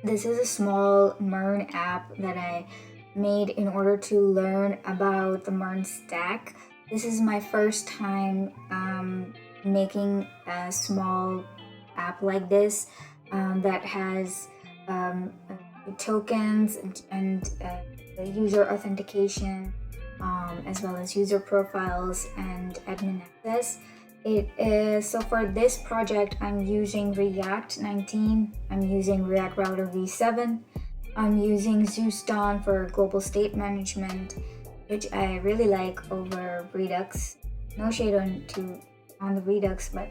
This is a small MERN app that I made in order to learn about the MERN stack. This is my first time making a small app like this that has tokens and user authentication, as well as user profiles and admin access. It is so for this project I'm using React 19, I'm using React Router v7, I'm using Zustand for global state management, which I really like over Redux. No shade on the Redux, but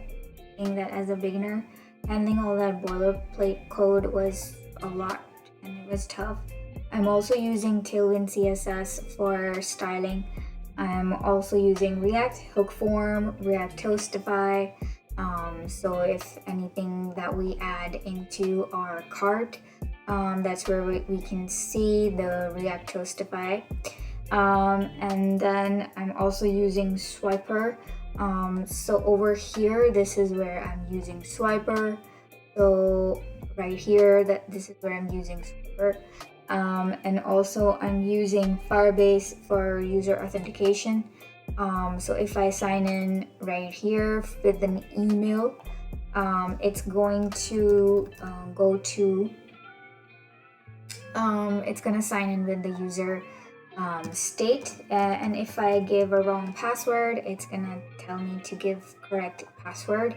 saying that as a beginner, handling all that boilerplate code was a lot and it was tough. I'm also using Tailwind CSS for styling. I'm also using React Hook Form, React Toastify. So if anything that we add into our cart, that's where we can see the React Toastify. And then I'm also using Swiper. So over here, this is where I'm using Swiper. So right here, this is where I'm using Swiper. And also I'm using Firebase for user authentication. So if I sign in right here with an email, it's going to go to it's gonna sign in with the user state, and if I give a wrong password, it's gonna tell me to give correct password.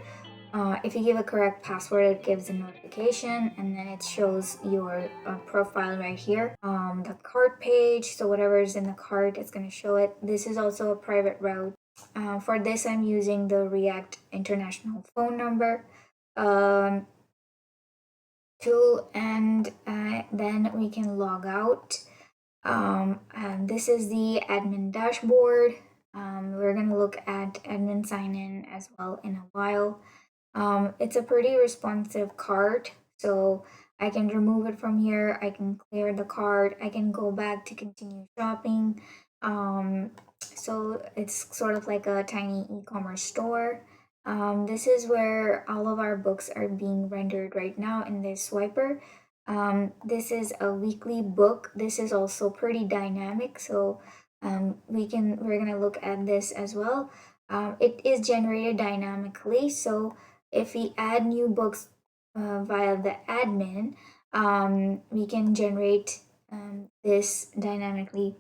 If you give a correct password, it gives a notification, and then it shows your profile right here, the cart page. So whatever is in the cart, it's going to show it. This is also a private route. For this, I'm using the React International phone number tool, and then we can log out. And this is the admin dashboard. We're going to look at admin sign-in as well in a while. It's a pretty responsive cart, so I can remove it from here, I can clear the cart, I can go back to continue shopping. So it's sort of like a tiny e-commerce store. This is where all of our books are being rendered right now in this swiper. This is a weekly book. This is also pretty dynamic, so we're gonna look at this as well. It is generated dynamically, so if we add new books via the admin, we can generate this dynamically.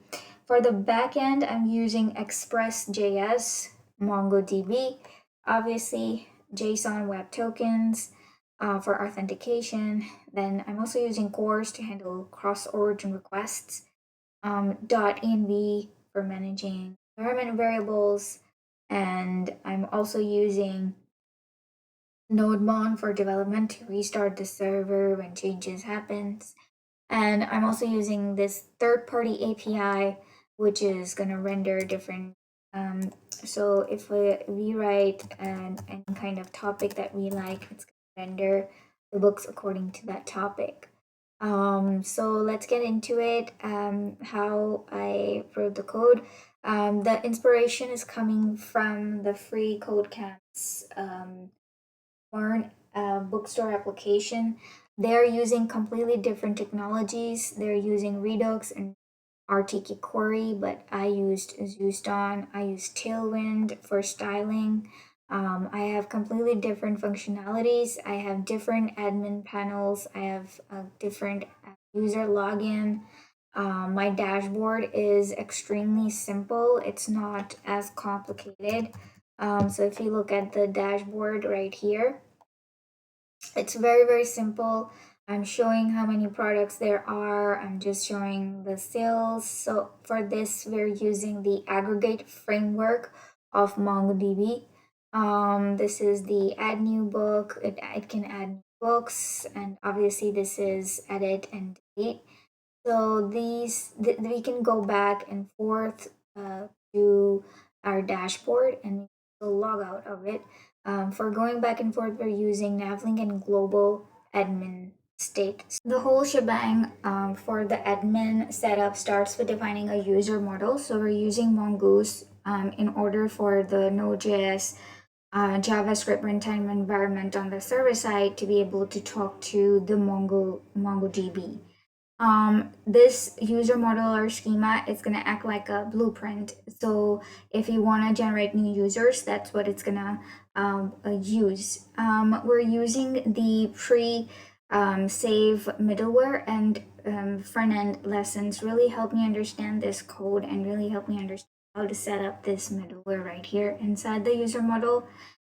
For the backend, I'm using Express.js, MongoDB, obviously JSON Web Tokens for authentication. Then I'm also using Cores to handle cross-origin requests, .env for managing environment variables, and I'm also using NodeMon for development to restart the server when changes happens. And I'm also using this third-party API, which is going to render different. So if we write any kind of topic that we like, it's going to render the books according to that topic. So let's get into it. How I wrote the code. The inspiration is coming from the Freecodecamp's MERN Bookstore application. They're using completely different technologies. They're using Redux and RTK query, but I used Zustand. I used Tailwind for styling. I have completely different functionalities. I have different admin panels. I have a different user login. My dashboard is extremely simple. It's not as complicated. So if you look at the dashboard right here, it's very, very simple. I'm showing how many products there are. I'm just showing the sales. So for this, we're using the aggregate framework of MongoDB. This is the add new book. It can add books, and obviously this is edit and delete. So we can go back and forth to our dashboard, and we will log out of it. For going back and forth, we're using Navlink and global admin state. The whole shebang for the admin setup starts with defining a user model. So we're using Mongoose in order for the Node.js JavaScript runtime environment on the server side to be able to talk to the MongoDB. This user model or schema is going to act like a blueprint. So if you want to generate new users, that's what it's going to use. We're using the pre-save middleware, and front-end lessons really help me understand this code and really help me understand how to set up this middleware right here inside the user model.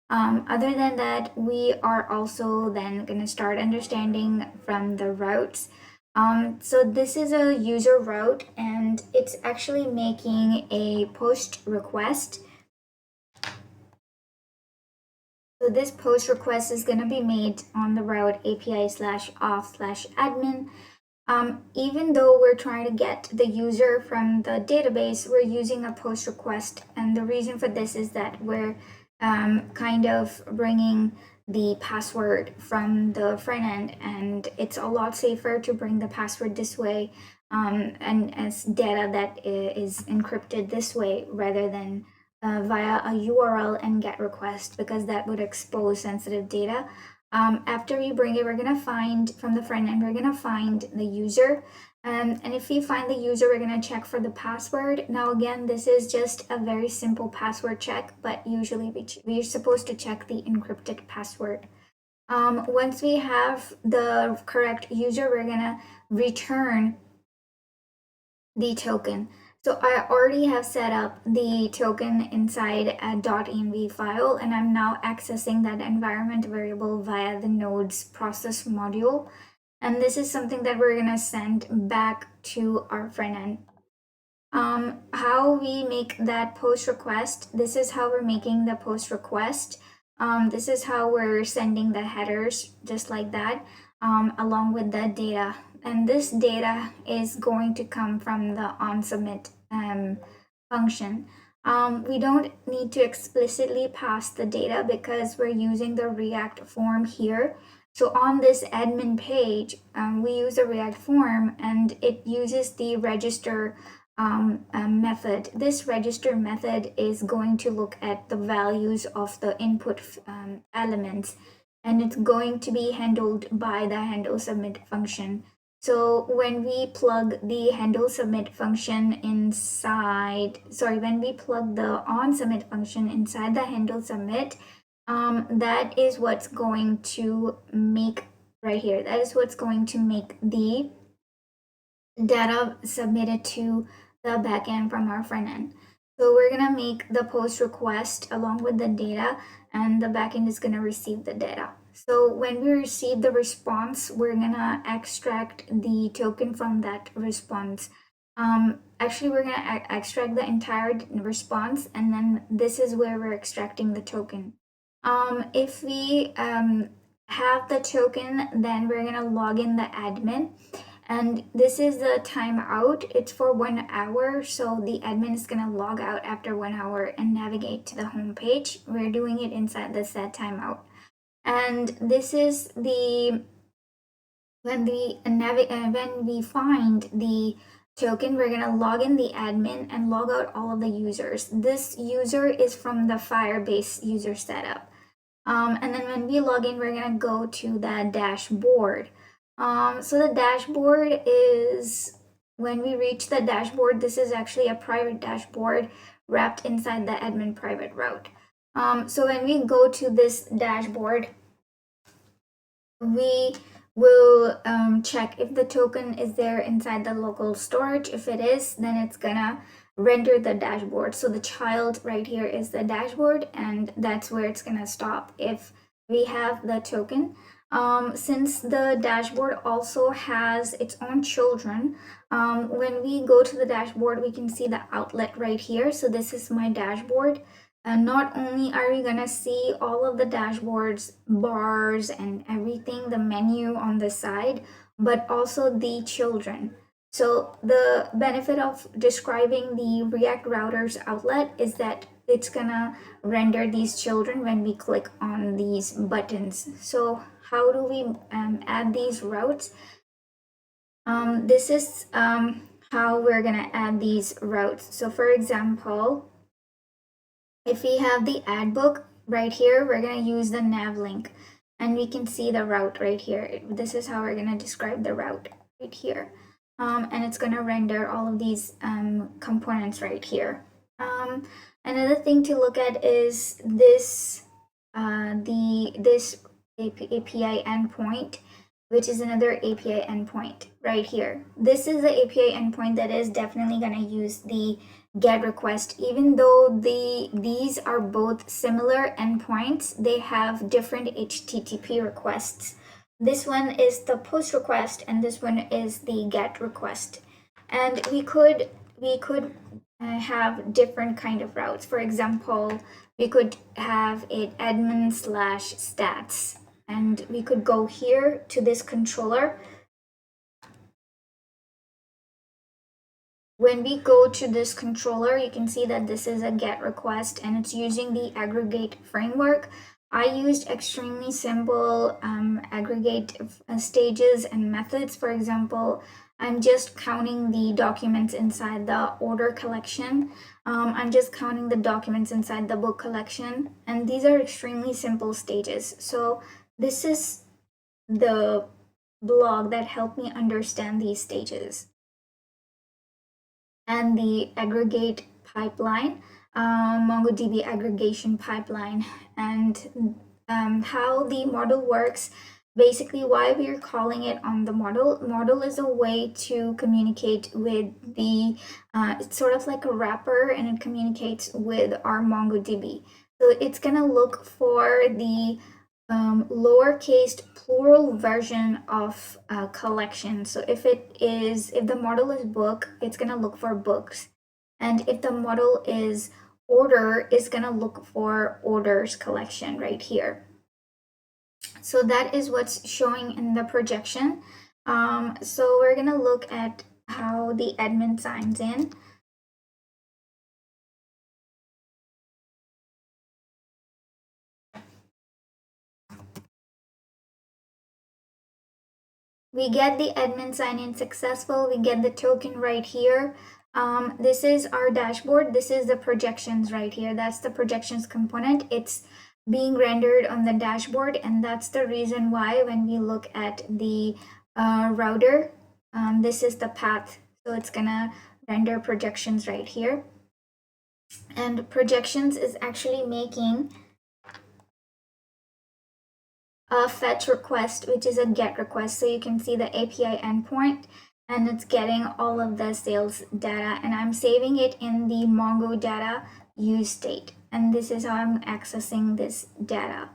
Other than that, we are also then going to start understanding from the routes. So this is a user route, and it's actually making a post request. So this post request is going to be made on the route API/auth/admin. Even though we're trying to get the user from the database, we're using a post request. And the reason for this is that we're kind of bringing the password from the front end, and it's a lot safer to bring the password this way and as data that is encrypted this way rather than via a URL and GET request, because that would expose sensitive data. After we bring it, we're going to find from the front end, we're going to find the user. And if we find the user, we're going to check for the password. Now, again, this is just a very simple password check, but usually we're supposed to check the encrypted password. Once we have the correct user, we're going to return the token. So I already have set up the token inside a .env file, and I'm now accessing that environment variable via the nodes process module. And this is something that we're gonna send back to our front end. How we make that post request, this is how we're making the post request. This is how we're sending the headers, just like that, along with the data. And this data is going to come from the onSubmit function. We don't need to explicitly pass the data because we're using the React form here. So on this admin page, we use a React form, and it uses the register method. This register method is going to look at the values of the input elements, and it's going to be handled by the handle submit function. So when we plug the handle submit function inside, when we plug the on submit function inside the handle submit, that is what's going to make right here. That is what's going to make the data submitted to the backend from our front end. So we're gonna make the post request along with the data, and the backend is gonna receive the data. So when we receive the response, we're gonna extract the token from that response. Actually, we're gonna extract the entire response, and then this is where we're extracting the token. If we have the token, then we're gonna log in the admin. And this is the timeout. It's for 1 hour. So the admin is going to log out after 1 hour and navigate to the home page. We're doing it inside the set timeout. And this is the, when we find the token, we're going to log in the admin and log out all of the users. This user is from the Firebase user setup. And then when we log in, we're going to go to the dashboard. So the dashboard is, when we reach the dashboard, this is actually a private dashboard wrapped inside the admin private route. So when we go to this dashboard, we will check if the token is there inside the local storage. If it is, then it's gonna render the dashboard. So the child right here is the dashboard, and that's where it's gonna stop if we have the token. Since the dashboard also has its own children, when we go to the dashboard, we can see the outlet right here. So this is my dashboard. And not only are we gonna see all of the dashboards, bars, and everything, the menu on the side, but also the children. So the benefit of describing the React Routers outlet is that it's gonna render these children when we click on these buttons. So how do we add these routes? This is how we're gonna add these routes. So for example, if we have the ad book, right here, we're going to use the nav link, and we can see the route right here. This is how we're going to describe the route right here. And it's going to render all of these components right here. Another thing to look at is this this API endpoint, which is another API endpoint right here. This is the API endpoint that is definitely going to use the GET request. Even though these are both similar endpoints, they have different HTTP requests. This one is the post request, and this one is the GET request. And we could have different kind of routes. For example, we could have it admin/stats, and we could go here to this controller. When we go to this controller, you can see that this is a GET request, and it's using the aggregate framework. I used extremely simple aggregate stages and methods. For example, I'm just counting the documents inside the order collection. I'm just counting the documents inside the book collection, and these are extremely simple stages. So this is the blog that helped me understand these stages. And the aggregate pipeline, MongoDB aggregation pipeline, and how the model works. Basically, why we're calling it on the model. Model is a way to communicate with the, it's sort of like a wrapper, and it communicates with our MongoDB. So it's gonna look for the lowercase plural version of a collection. So if the model is book, it's gonna look for books, and if the model is order, it's gonna look for orders collection right here. So that is what's showing in the projection. So we're gonna look at how the admin signs in. We get the admin sign in successful. We get the token right here. This is our dashboard. This is the projections right here. That's the projections component. It's being rendered on the dashboard, and that's the reason why when we look at the router, this is the path. So it's gonna render projections right here. And projections is actually making a fetch request, which is a GET request. So you can see the API endpoint, and it's getting all of the sales data, and I'm saving it in the Mongo data use state. And this is how I'm accessing this data.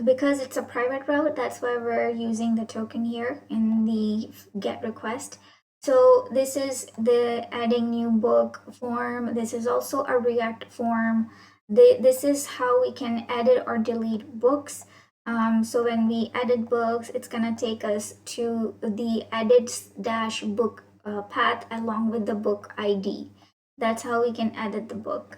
Because it's a private route, that's why we're using the token here in the GET request. So this is the adding new book form. This is also a React form. This is how we can edit or delete books. So when we edit books, it's gonna take us to the edit-book path along with the book ID. That's how we can edit the book.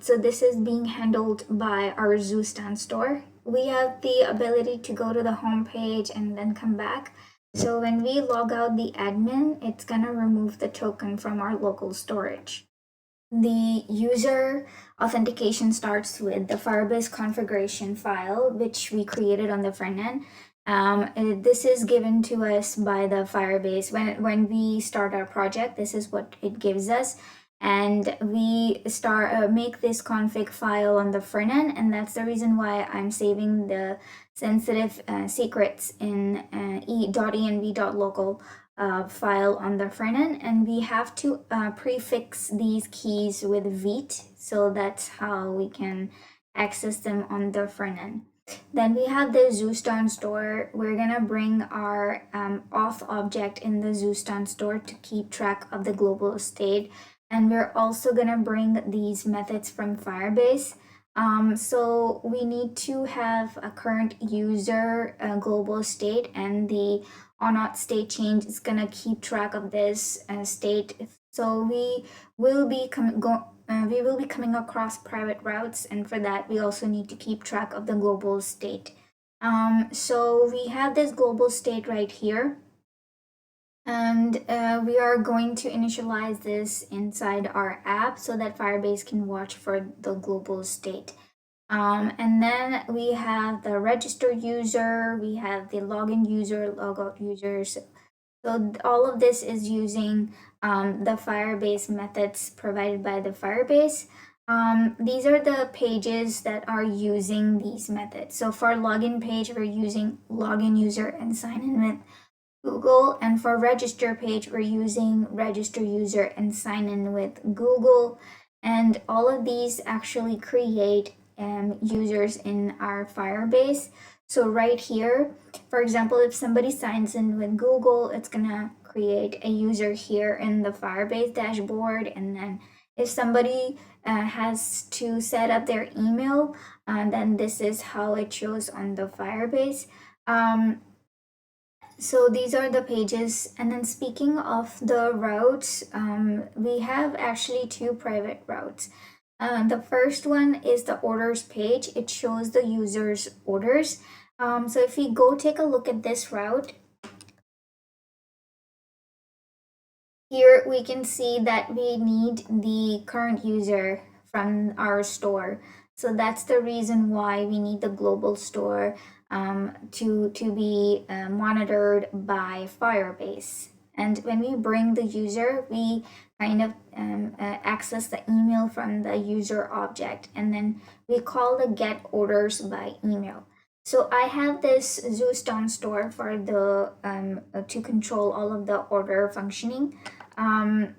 So this is being handled by our Zustand store. We have the ability to go to the home page and then come back. So when we log out the admin, it's gonna remove the token from our local storage. The user authentication starts with the Firebase configuration file, which we created on the front end. This is given to us by the Firebase. When we start our project, this is what it gives us. And we make this config file on the front end, and that's the reason why I'm saving the sensitive secrets in .env.local file on the front end, and we have to prefix these keys with VITE, so that's how we can access them on the front end. Then we have the Zustand store. We're gonna bring our auth object in the Zustand store to keep track of the global state, and we're also gonna bring these methods from Firebase. So we need to have a current user global state, and the on-auth state change is gonna keep track of this state. So we will be coming across private routes, and for that we also need to keep track of the global state. So we have this global state right here. And we are going to initialize this inside our app so that Firebase can watch for the global state. And then we have the register user, we have the login user, logout users. So all of this is using the Firebase methods provided by the Firebase. These are the pages that are using these methods. So for login page, we're using login user and sign in with Google, and for register page, we're using register user and sign in with Google. And all of these actually create users in our Firebase. So right here, for example, if somebody signs in with Google, it's gonna create a user here in the Firebase dashboard. And then if somebody has to set up their email, then this is how it shows on the Firebase. So these are the pages. And then speaking of the routes, we have actually two private routes. The first one is the orders page. It shows the user's orders. So if we go take a look at this route, here we can see that we need the current user from our store. So that's the reason why we need the global store to be monitored by Firebase. And when we bring the user, we kind of access the email from the user object, and then we call the get orders by email. So I have this Zustand store for the to control all of the order functioning. Um,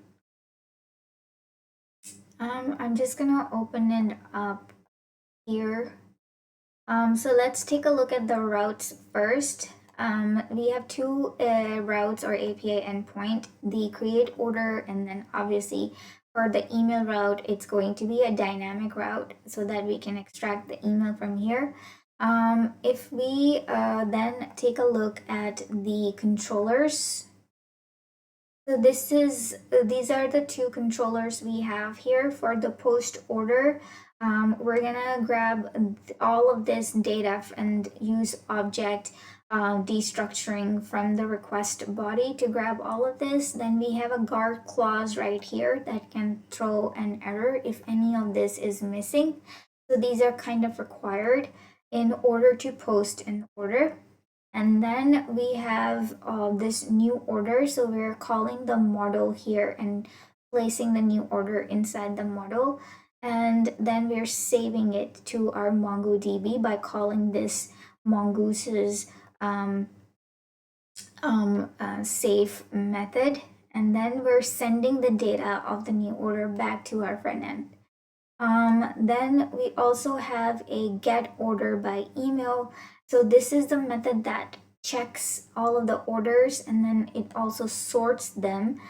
I'm just gonna open it up here. So let's take a look at the routes first. We have two routes or API endpoint, the create order, and then obviously for the email route, it's going to be a dynamic route so that we can extract the email from here. If we then take a look at the controllers, so these are the two controllers we have here for the post order. We're gonna grab all of this data and use object destructuring from the request body to grab all of this. Then we have a guard clause right here that can throw an error if any of this is missing. So these are kind of required in order to post an order. And then we have this new order. So we're calling the model here and placing the new order inside the model. And then we're saving it to our MongoDB by calling this Mongoose's save method. And then we're sending the data of the new order back to our front end. Then we also have a get order by email. So this is the method that checks all of the orders and then it also sorts them.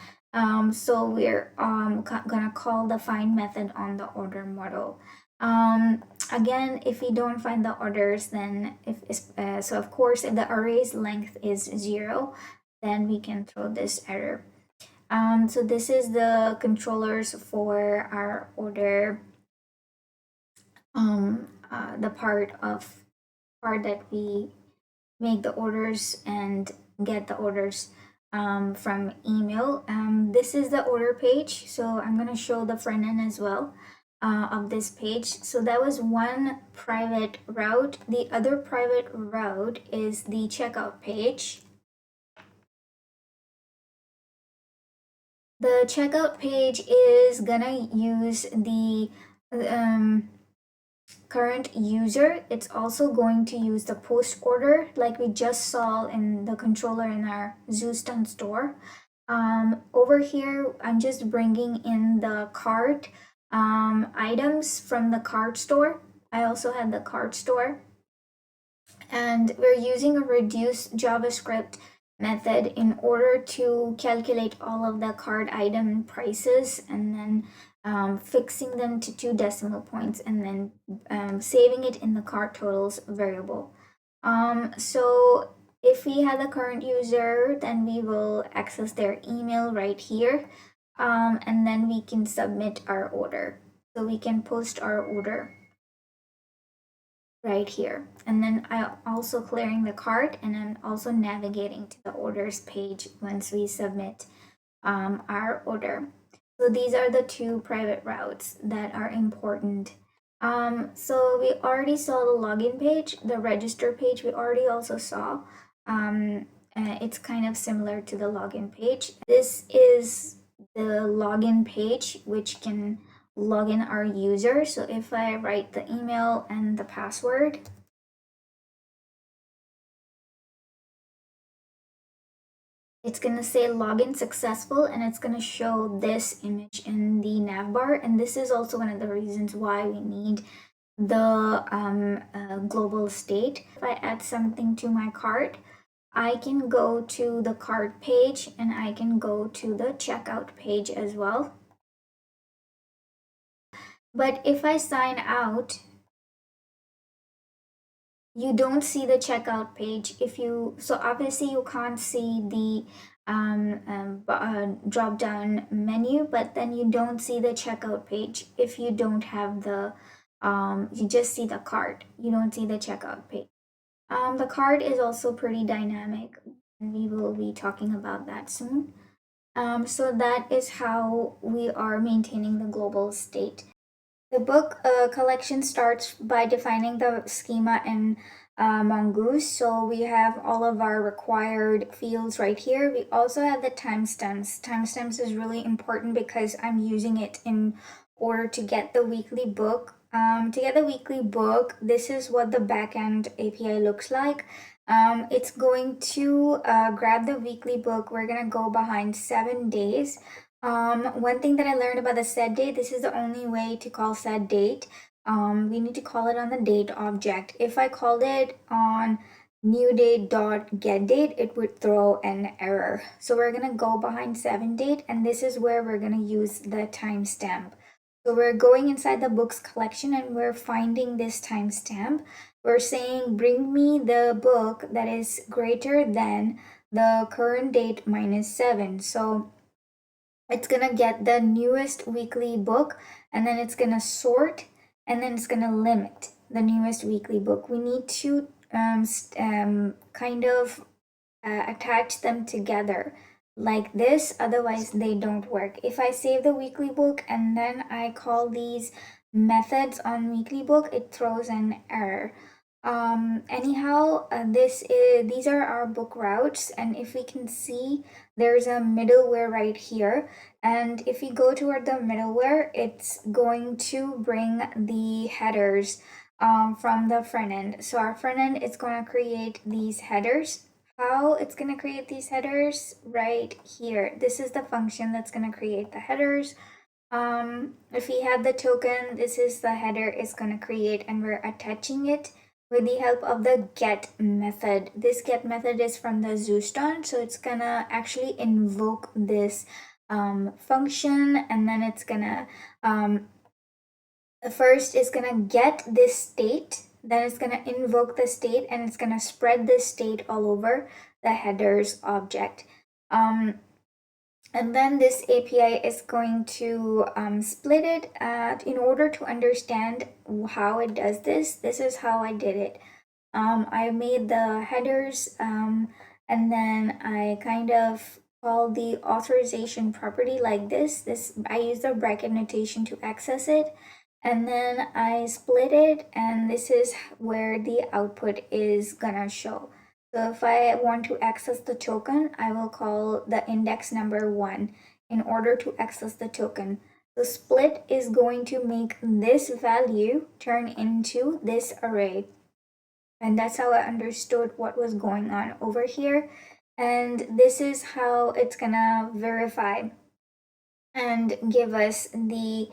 So we're gonna call the find method on the order model. Again, if we don't find the orders, then so of course if the array's length is 0, then we can throw this error. So this is the controllers for our order, the part that we make the orders and get the orders from email. This is the order page, so I'm going to show the front end as well of this page. So that was one private route. The other private route is the checkout page. The checkout page is gonna use the current user. It's also going to use the post order like we just saw in the controller in our Zustand store. Over here, I'm just bringing in the cart items from the cart store. I also have the cart store. And we're using a reduce JavaScript method in order to calculate all of the cart item prices and then fixing them to 2 decimal points and then saving it in the cart totals variable. So if we have the current user, then we will access their email right here, and then we can submit our order. So we can post our order. right here. And then I'm also clearing the cart, and I'm also navigating to the orders page once we submit our order. So these are the two private routes that are important. So we already saw the login page, the register page we already also saw. It's kind of similar to the login page. This is the login page, which can log in our user. So if I write the email and the password, it's going to say login successful, and it's going to show this image in the navbar. And this is also one of the reasons why we need the global state. If I add something to my cart, I can go to the cart page, and I can go to the checkout page as well. But if I sign out, you don't see the checkout page. So obviously you can't see the drop down menu, but then you don't see the checkout page if you don't have the you just see the cart, you don't see the checkout page. The cart is also pretty dynamic, and we will be talking about that soon. So that is how we are maintaining the global state. The book collection starts by defining the schema in Mongoose. So we have all of our required fields right here. We also have the timestamps. Timestamps is really important because I'm using it in order to get the weekly book. To get the weekly book, this is what the backend API looks like. It's going to grab the weekly book. We're going to go behind 7 days. One thing that I learned about the set date, this is the only way to call set date. We need to call it on the date object. If I called it on new date dot get date, it would throw an error. So we're gonna go behind 7 date, and this is where we're gonna use the timestamp. So we're going inside the books collection, and we're finding this timestamp. We're saying bring me the book that is greater than the current date minus 7. So it's gonna get the newest weekly book, and then it's gonna sort, and then it's gonna limit the newest weekly book. We need to kind of attach them together like this, otherwise they don't work. If I save the weekly book and then I call these methods on weekly book, it throws an error. Anyhow, these are our book routes, and if we can see, there's a middleware right here, and if we go toward the middleware, it's going to bring the headers from the front end. So our front end is going to create these headers. How it's going to create these headers? Right here. This is the function that's going to create the headers. If we have the token, this is the header it's going to create, and we're attaching it with the help of the get method. This get method is from the Zustand, so it's gonna actually invoke this function, and then it's gonna first it's gonna get this state, then it's gonna invoke the state, and it's gonna spread this state all over the headers object. And then this API is going to split it. In order to understand how it does this, this is how I did it. I made the headers, and then I kind of call the authorization property like this. I use the bracket notation to access it, and then I split it, and this is where the output is gonna show. So if I want to access the token, I will call the index number 1 in order to access the token. The split is going to make this value turn into this array. And that's how I understood what was going on over here. And this is how it's gonna verify and give us the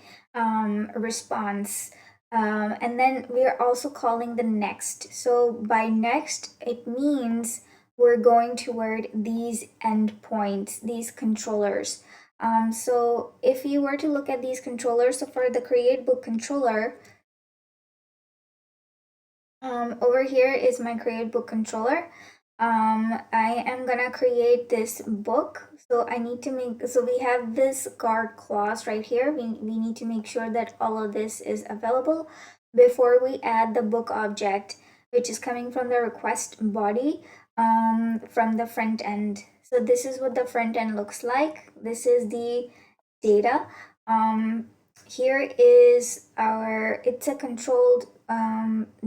response. And then we're also calling the next. So by next, it means we're going toward these endpoints, these controllers. So if you were to look at these controllers, so for the create book controller, over here is my create book controller. I am gonna create this book. So I need to make, so we have this guard clause right here. We need to make sure that all of this is available. before we add the book object, which is coming from the request body from the front end. So this is what the front end looks like. This is the data. Here is our, it's a controlled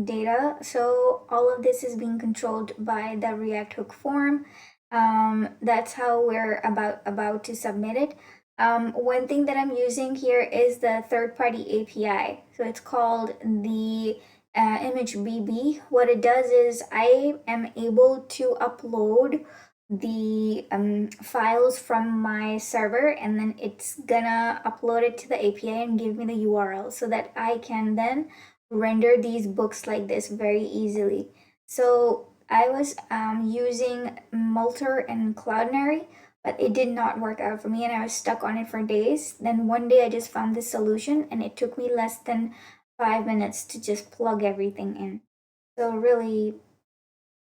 data. So all of this is being controlled by the React hook form. That's how we're about to submit it. One thing that I'm using here is the third-party API. So it's called the image BB. What it does is I am able to upload the files from my server, and then it's gonna upload it to the API and give me the URL so that I can then render these books like this very easily. So I was using Multer and Cloudinary, but it did not work out for me and I was stuck on it for days. Then one day I just found this solution and it took me less than 5 minutes to just plug everything in. So really,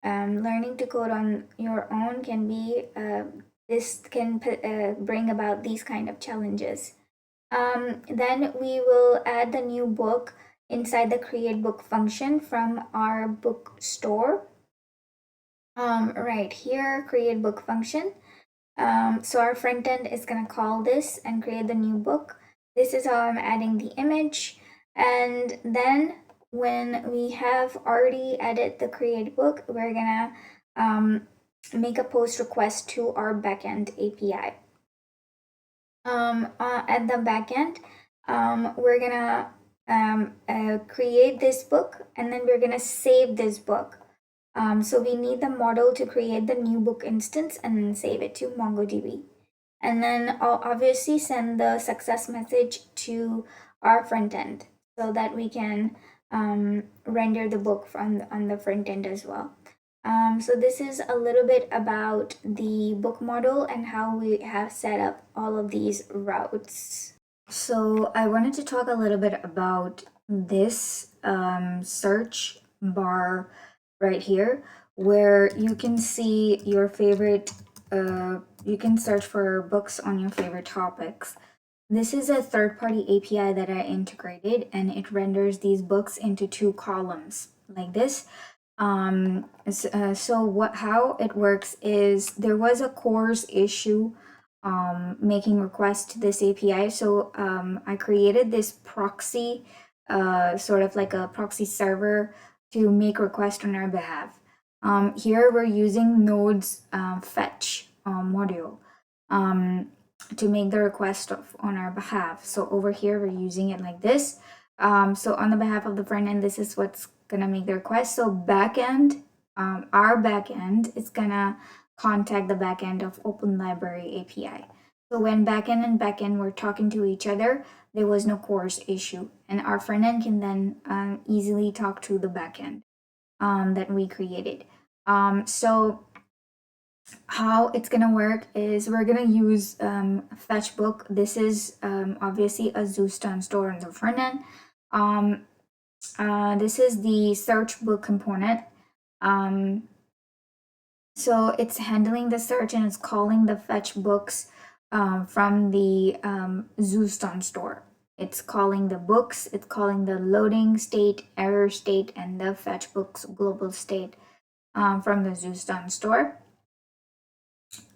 learning to code on your own can be this can bring about these kind of challenges. Then we will add the new book inside the create book function from our bookstore. Right here, create book function. So our front end is going to call this and create the new book. This is how I'm adding the image. And then when we have already added the create book, we're going to make a post request to our backend API. At the backend, we're going to create this book and then we're going to save this book. So we need the model to create the new book instance and then save it to MongoDB. And then I'll obviously send the success message to our front end so that we can render the book on the front end as well. So this is a little bit about the book model and how we have set up all of these routes. So I wanted to talk a little bit about this search bar right here, where you can see your favorite, you can search for books on your favorite topics. This is a third-party API that I integrated, and it renders these books into 2 columns like this. So how it works is there was a CORS issue making requests to this API. So I created this proxy, sort of like a proxy server to make requests on our behalf. Here we're using Node's fetch module to make the request on our behalf. So over here we're using it like this. So on the behalf of the front end, this is what's gonna make the request. So backend, our backend is gonna contact the backend of Open Library API. So when backend and backend were talking to each other, there was no CORS issue, and our front end can then easily talk to the backend that we created. So how it's gonna work is we're gonna use fetch book. This is obviously a Zustand store on the front end. This is the search book component. So it's handling the search and it's calling the fetch books from the Zustand store. It's calling the books, it's calling the loading state, error state, and the fetch books global state from the Zustand store.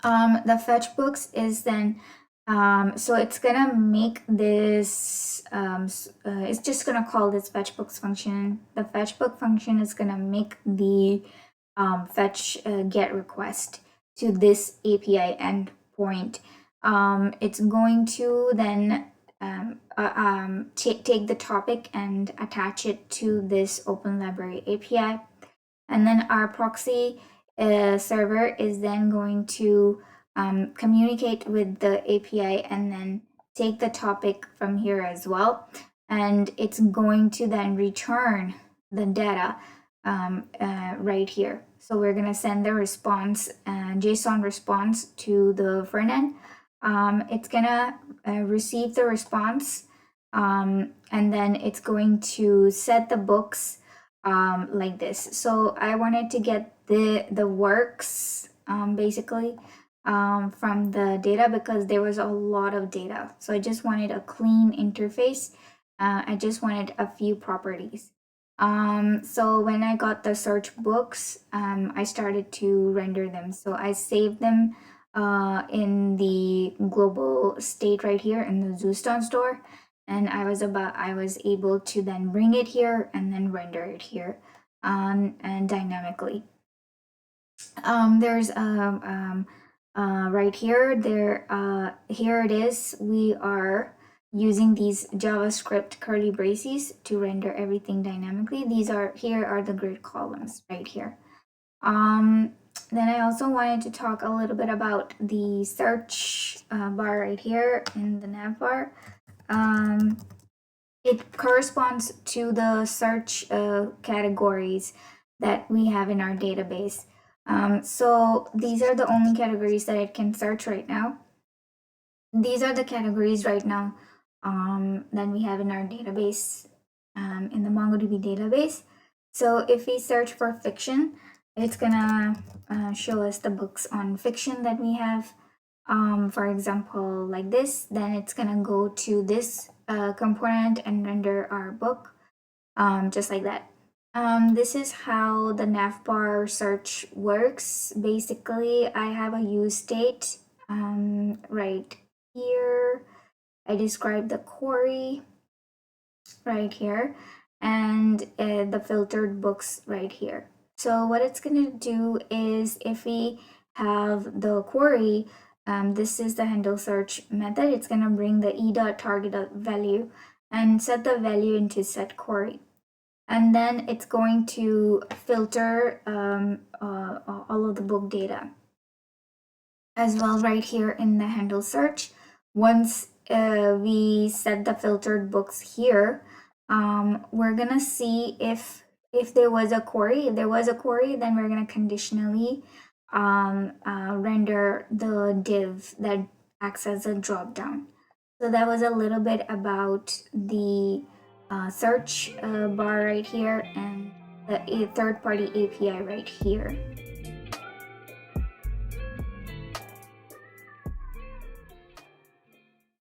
The fetch books is then so it's gonna make this it's just gonna call this fetch books function. The fetch book function is gonna make the fetch get request to this API endpoint. It's going to then take the topic and attach it to this Open Library API, and then our proxy server is then going to communicate with the API and then take the topic from here as well. And it's going to then return the data right here. So we're going to send the response, JSON response to the front end. It's going to receive the response, and then it's going to set the books like this. So I wanted to get the works basically from the data because there was a lot of data. So I just wanted a clean interface. I just wanted a few properties. So when I got the search books, I started to render them. So I saved them in the global state right here in the Zustand store, and I was able to then bring it here and then render it here, and dynamically. There's right here here it is. We are using these JavaScript curly braces to render everything dynamically. Here are the grid columns right here. Then I also wanted to talk a little bit about the search bar right here in the nav bar. It corresponds to the search categories that we have in our database. So these are the only categories that it can search right now. These are the categories right now that we have in our database, in the MongoDB database. So if we search for fiction, it's gonna show us the books on fiction that we have. For example, like this, then it's gonna go to this component and render our book, just like that. This is how the navbar search works. Basically, I have a use state right here. I describe the query right here, and the filtered books right here. So what it's going to do is, if we have the query, this is the handle search method. It's going to bring the e.target value and set the value into set query. And then it's going to filter all of the book data as well right here in the handle search. Once we set the filtered books here, we're gonna see if there was a query. If there was a query, then we're gonna conditionally render the div that acts as a drop down. So that was a little bit about the search bar right here and the third-party API right here.